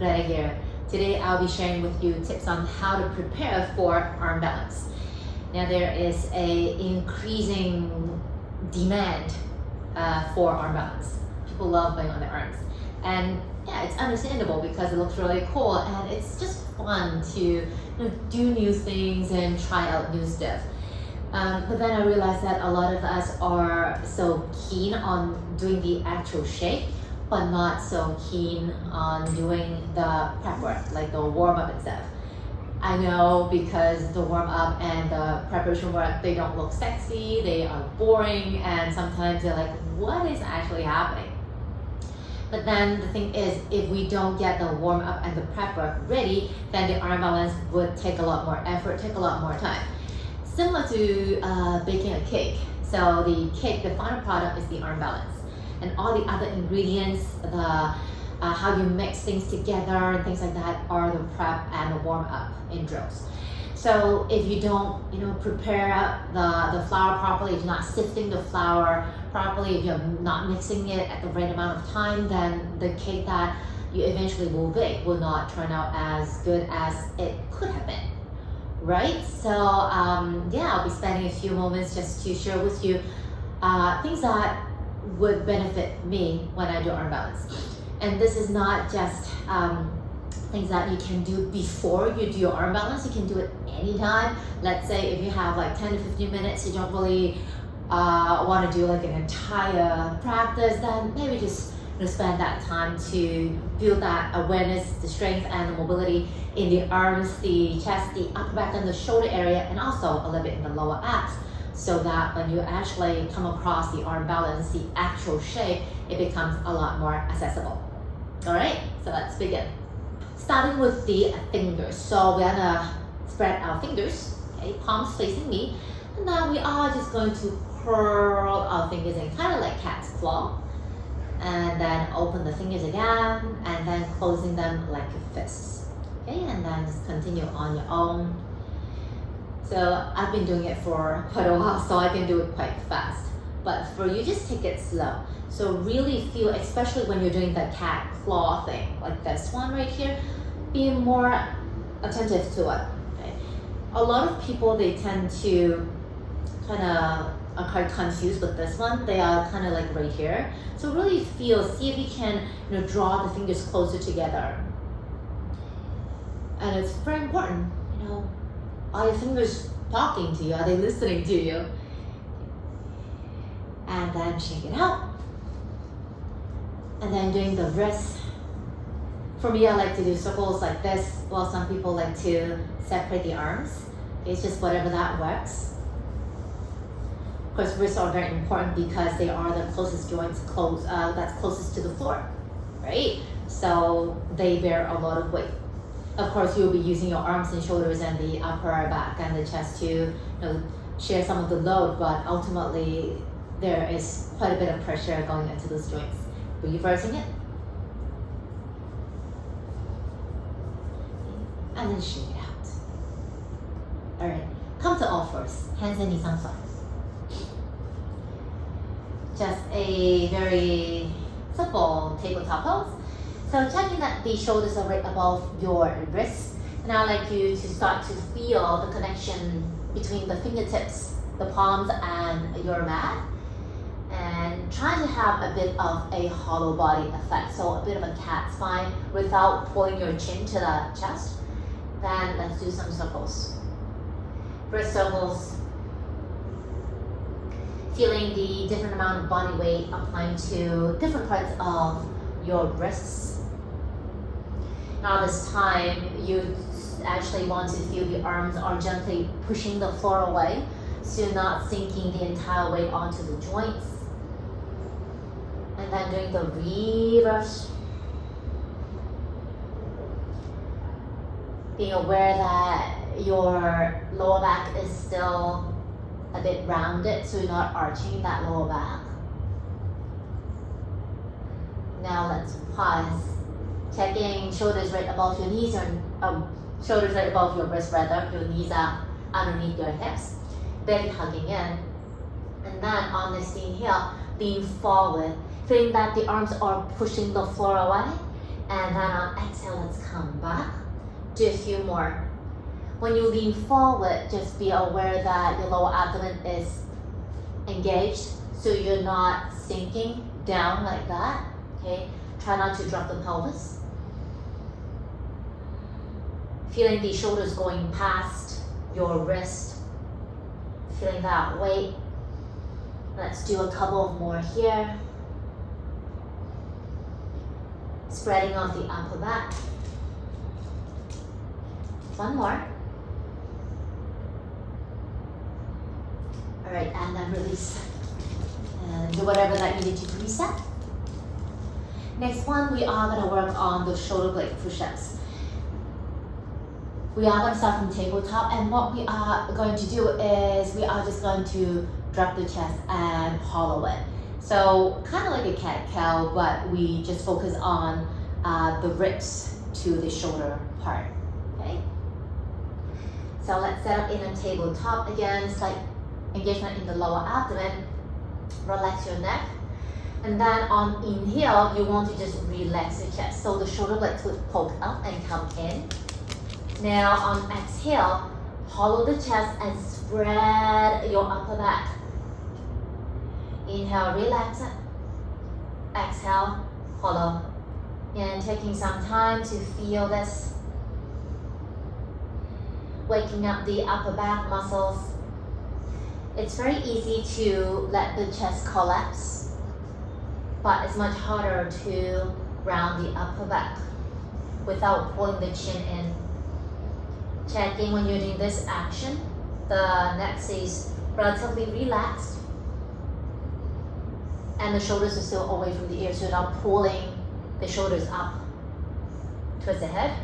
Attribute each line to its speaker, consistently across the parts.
Speaker 1: Greta here. Today I'll be sharing with you tips on how to prepare for arm balance. Now there is a increasing demand for arm balance. People love playing on their arms. And yeah, it's understandable because it looks really cool and it's just fun to do new things and try out new stuff. But then I realized that a lot of us are so keen on doing the actual shape, but not so keen on doing the prep work, like the warm-up and stuff. I know because the warm-up and the preparation work, they don't look sexy, they are boring, and sometimes you're like, what is actually happening? But then the thing is, if we don't get the warm-up and the prep work ready, then the arm balance would take a lot more effort, take a lot more time. Similar to baking a cake. So the cake, the final product is the arm balance. And all the other ingredients, the how you mix things together and things like that are the prep and the warm-up in drills. So if you don't, prepare the flour properly, if you're not sifting the flour properly, if you're not mixing it at the right amount of time, then the cake that you eventually will bake will not turn out as good as it could have been, right? So yeah, I'll be spending a few moments just to share with you things that would benefit me when I do arm balance. And this is not just things that you can do before you do your arm balance. You can do it anytime. Let's say if you have like 10 to 15 minutes, you don't really want to do like an entire practice, then maybe just spend that time to build that awareness, the strength and the mobility in the arms, the chest, the upper back and the shoulder area, and also a little bit in the lower abs, so that when you actually come across the arm balance, the actual shape, it becomes a lot more accessible. All right, so let's begin. Starting with the fingers. So we're gonna spread our fingers, okay, palms facing me, and then we are just going to curl our fingers in, kind of like cat's claw, and then open the fingers again, and then closing them like fists. Okay, and then just continue on your own. So I've been doing it for quite a while, so I can do it quite fast. But for you, just take it slow. So really feel, especially when you're doing the cat claw thing, like this one right here, be more attentive to it. Okay. A lot of people, they tend to are quite confused with this one. They are kind of like right here. So really feel, see if you can draw the fingers closer together. And it's very important, are your fingers talking to you? Are they listening to you? And then shake it out. And then doing the wrist. For me, I like to do circles like this, while some people like to separate the arms. It's just whatever that works. Of course, wrists are very important because they are the closest joints that's closest to the floor, right? So they bear a lot of weight. Of course, you'll be using your arms and shoulders and the upper back and the chest to share some of the load, but ultimately there is quite a bit of pressure going into those joints. Reversing it. And then shake it out. All right, come to all fours, hands and knees on flat. Just a very simple tabletop pose. So checking that the shoulders are right above your wrists. And I'd like you to start to feel the connection between the fingertips, the palms, and your mat. And try to have a bit of a hollow body effect, so a bit of a cat spine without pulling your chin to the chest. Then let's do some circles. Wrist circles. Feeling the different amount of body weight applying to different parts of your wrists. Now this time, you actually want to feel the arms are gently pushing the floor away, so you're not sinking the entire weight onto the joints. And then doing the reverse. Being aware that your lower back is still a bit rounded, so you're not arching that lower back. Now let's pause. Checking shoulders right above your knees, or shoulders right above your wrist rather. Your knees are underneath your hips. Belly hugging in. And then on this inhale, lean forward. Feeling that the arms are pushing the floor away. And then on exhale, let's come back. Do a few more. When you lean forward, just be aware that your lower abdomen is engaged, so you're not sinking down like that, okay? Try not to drop the pelvis. Feeling the shoulders going past your wrist. Feeling that weight. Let's do a couple of more here. Spreading off the upper back. One more. All right, and then release. And do whatever that you need to reset. Next one, we are gonna work on the shoulder blade push-ups. We are gonna start from tabletop, and what we are going to do is we are just going to drop the chest and hollow it. So kind of like a cat-cow, but we just focus on the ribs to the shoulder part, okay? So let's set up in a tabletop again, slight engagement in the lower abdomen. Relax your neck. And then on inhale, you want to just relax your chest. So the shoulder blades would poke up and come in. Now on exhale, hollow the chest and spread your upper back. Inhale, relax it. Exhale, hollow. And taking some time to feel this. Waking up the upper back muscles. It's very easy to let the chest collapse, but it's much harder to round the upper back without pulling the chin in. Checking when you're doing this action, the neck is relatively relaxed and the shoulders are still away from the ears, so you're not pulling the shoulders up towards the head.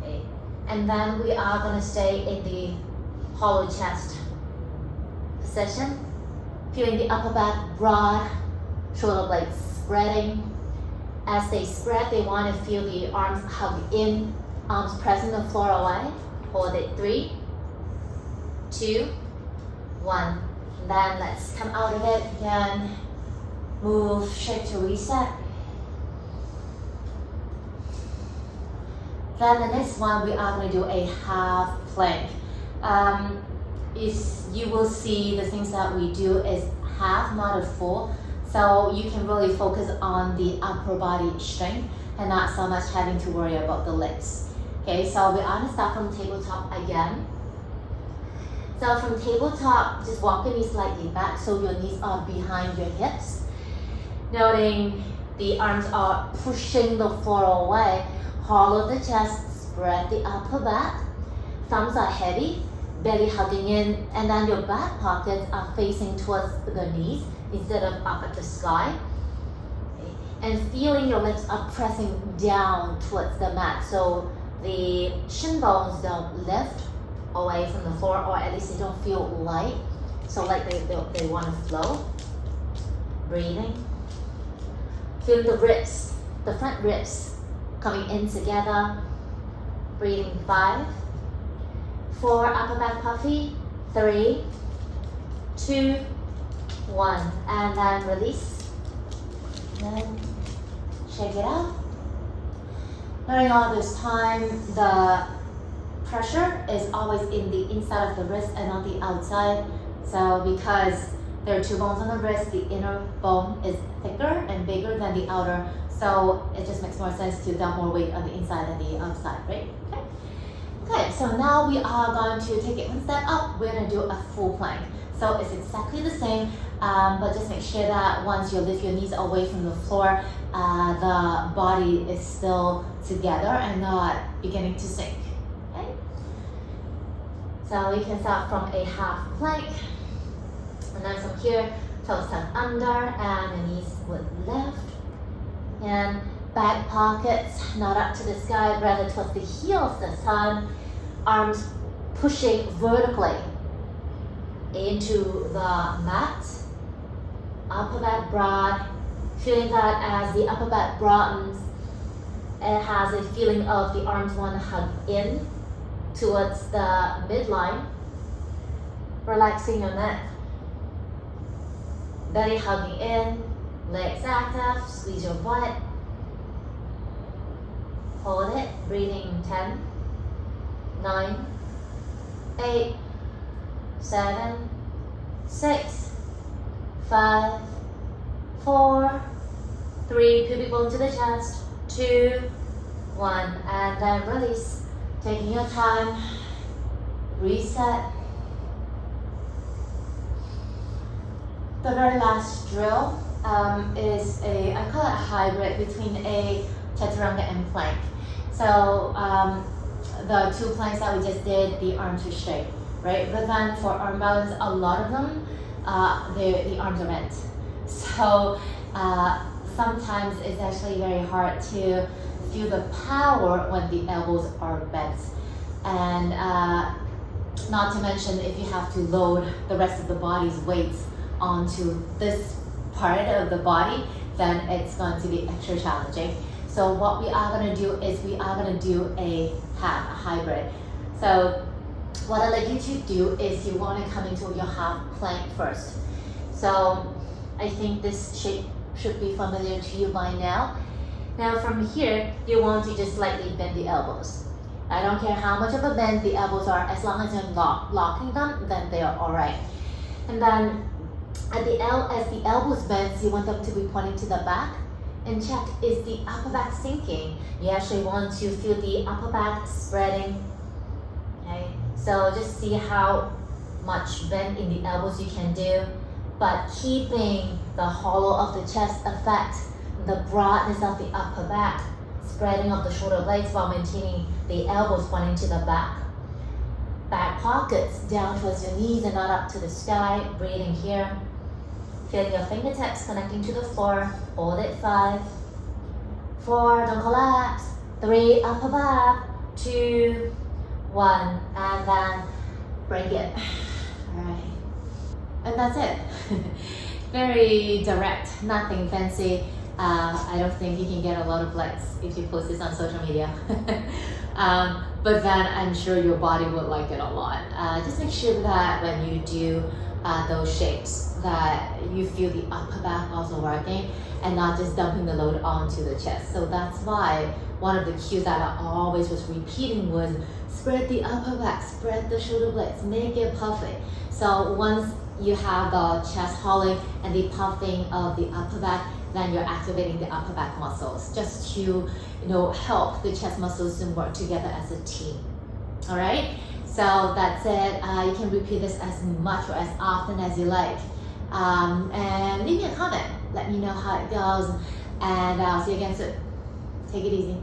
Speaker 1: Okay. And then we are going to stay in the hollow chest position, feeling the upper back broad, shoulder blades spreading. As they spread, they want to feel the arms hug in, arms pressing the floor away. Hold it. 3, 2, 1. And then let's come out of it again. Move, shake to reset. Then the next one, we are going to do a half plank. You will see the things that we do is half, not a full. So you can really focus on the upper body strength and not so much having to worry about the legs. Okay, so we're going to start from tabletop again. So from tabletop, just walk your knees slightly back so your knees are behind your hips. Noting the arms are pushing the floor away. Hollow the chest, spread the upper back. Thumbs are heavy, belly hugging in, and then your back pockets are facing towards the knees instead of up at the sky. Okay. And feeling your lips are pressing down towards the mat. So the shin bones don't lift away from the floor, or at least they don't feel light. So like they want to flow. Breathing. Feeling the ribs, the front ribs coming in together. Breathing. 5, 4, upper back puffy. 3, 2, 1, and then release. Then shake it out. During all this time, the pressure is always in the inside of the wrist and not the outside. So because there are 2 bones on the wrist, the inner bone is thicker and bigger than the outer. So it just makes more sense to dump more weight on the inside than the outside, right? Okay. Okay, so now we are going to take it one step up. We're going to do a full plank. So it's exactly the same, but just make sure that once you lift your knees away from the floor, the body is still together and not beginning to sink. Okay? So we can start from a half plank. And then from here, toes tuck under and the knees would lift. And back pockets, not up to the sky, rather towards the heels this time. Arms pushing vertically into the mat. Upper back broad. Feeling that as the upper back broadens, it has a feeling of the arms want to hug in towards the midline. Relaxing your neck. Belly hugging in, legs active, squeeze your butt. hold it, breathing 10, 9, 8, 7, 6, 5, 4, 3, pubic bone to the chest, 2, 1, and then release. Taking your time, reset. The very last drill is I call it a hybrid between a chaturanga and plank. So the 2 planks that we just did, the arms are straight, right? But then for arm balance, a lot of them, the arms are bent. So sometimes it's actually very hard to feel the power when the elbows are bent. And not to mention if you have to load the rest of the body's weights onto this part of the body, then it's going to be extra challenging. So what we are going to do is we are going to do a hybrid. So what I'd like you to do is you want to come into your half plank first. So I think this shape should be familiar to you by now. Now from here, you want to just slightly bend the elbows. I don't care how much of a bend the elbows are, as long as you're locking them, then they are alright. And then as the elbows bend, you want them to be pointing to the back. And check, is the upper back sinking? You actually want to feel the upper back spreading. Okay, so just see how much bend in the elbows you can do, but keeping the hollow of the chest effect, the broadness of the upper back, spreading of the shoulder blades while maintaining the elbows pointing to the back. Back pockets down towards your knees and not up to the sky. Breathing here. Feeling your fingertips connecting to the floor. Hold it. 5, 4, don't collapse. 3, upper back. 2, 1, and then break it. Alright. And that's it. Very direct, nothing fancy. I don't think you can get a lot of likes if you post this on social media. But then I'm sure your body would like it a lot. Just make sure that when you do those shapes, that you feel the upper back also working and not just dumping the load onto the chest. So that's why one of the cues that I always was repeating was spread the upper back, spread the shoulder blades, make it puffy. So once you have the chest hollowing and the puffing of the upper back, then you're activating the upper back muscles just to help the chest muscles to work together as a team. All right, so that's it. You can repeat this as much or as often as you like, and leave me a comment. Let me know how it goes, and I'll see you again soon. Take it easy.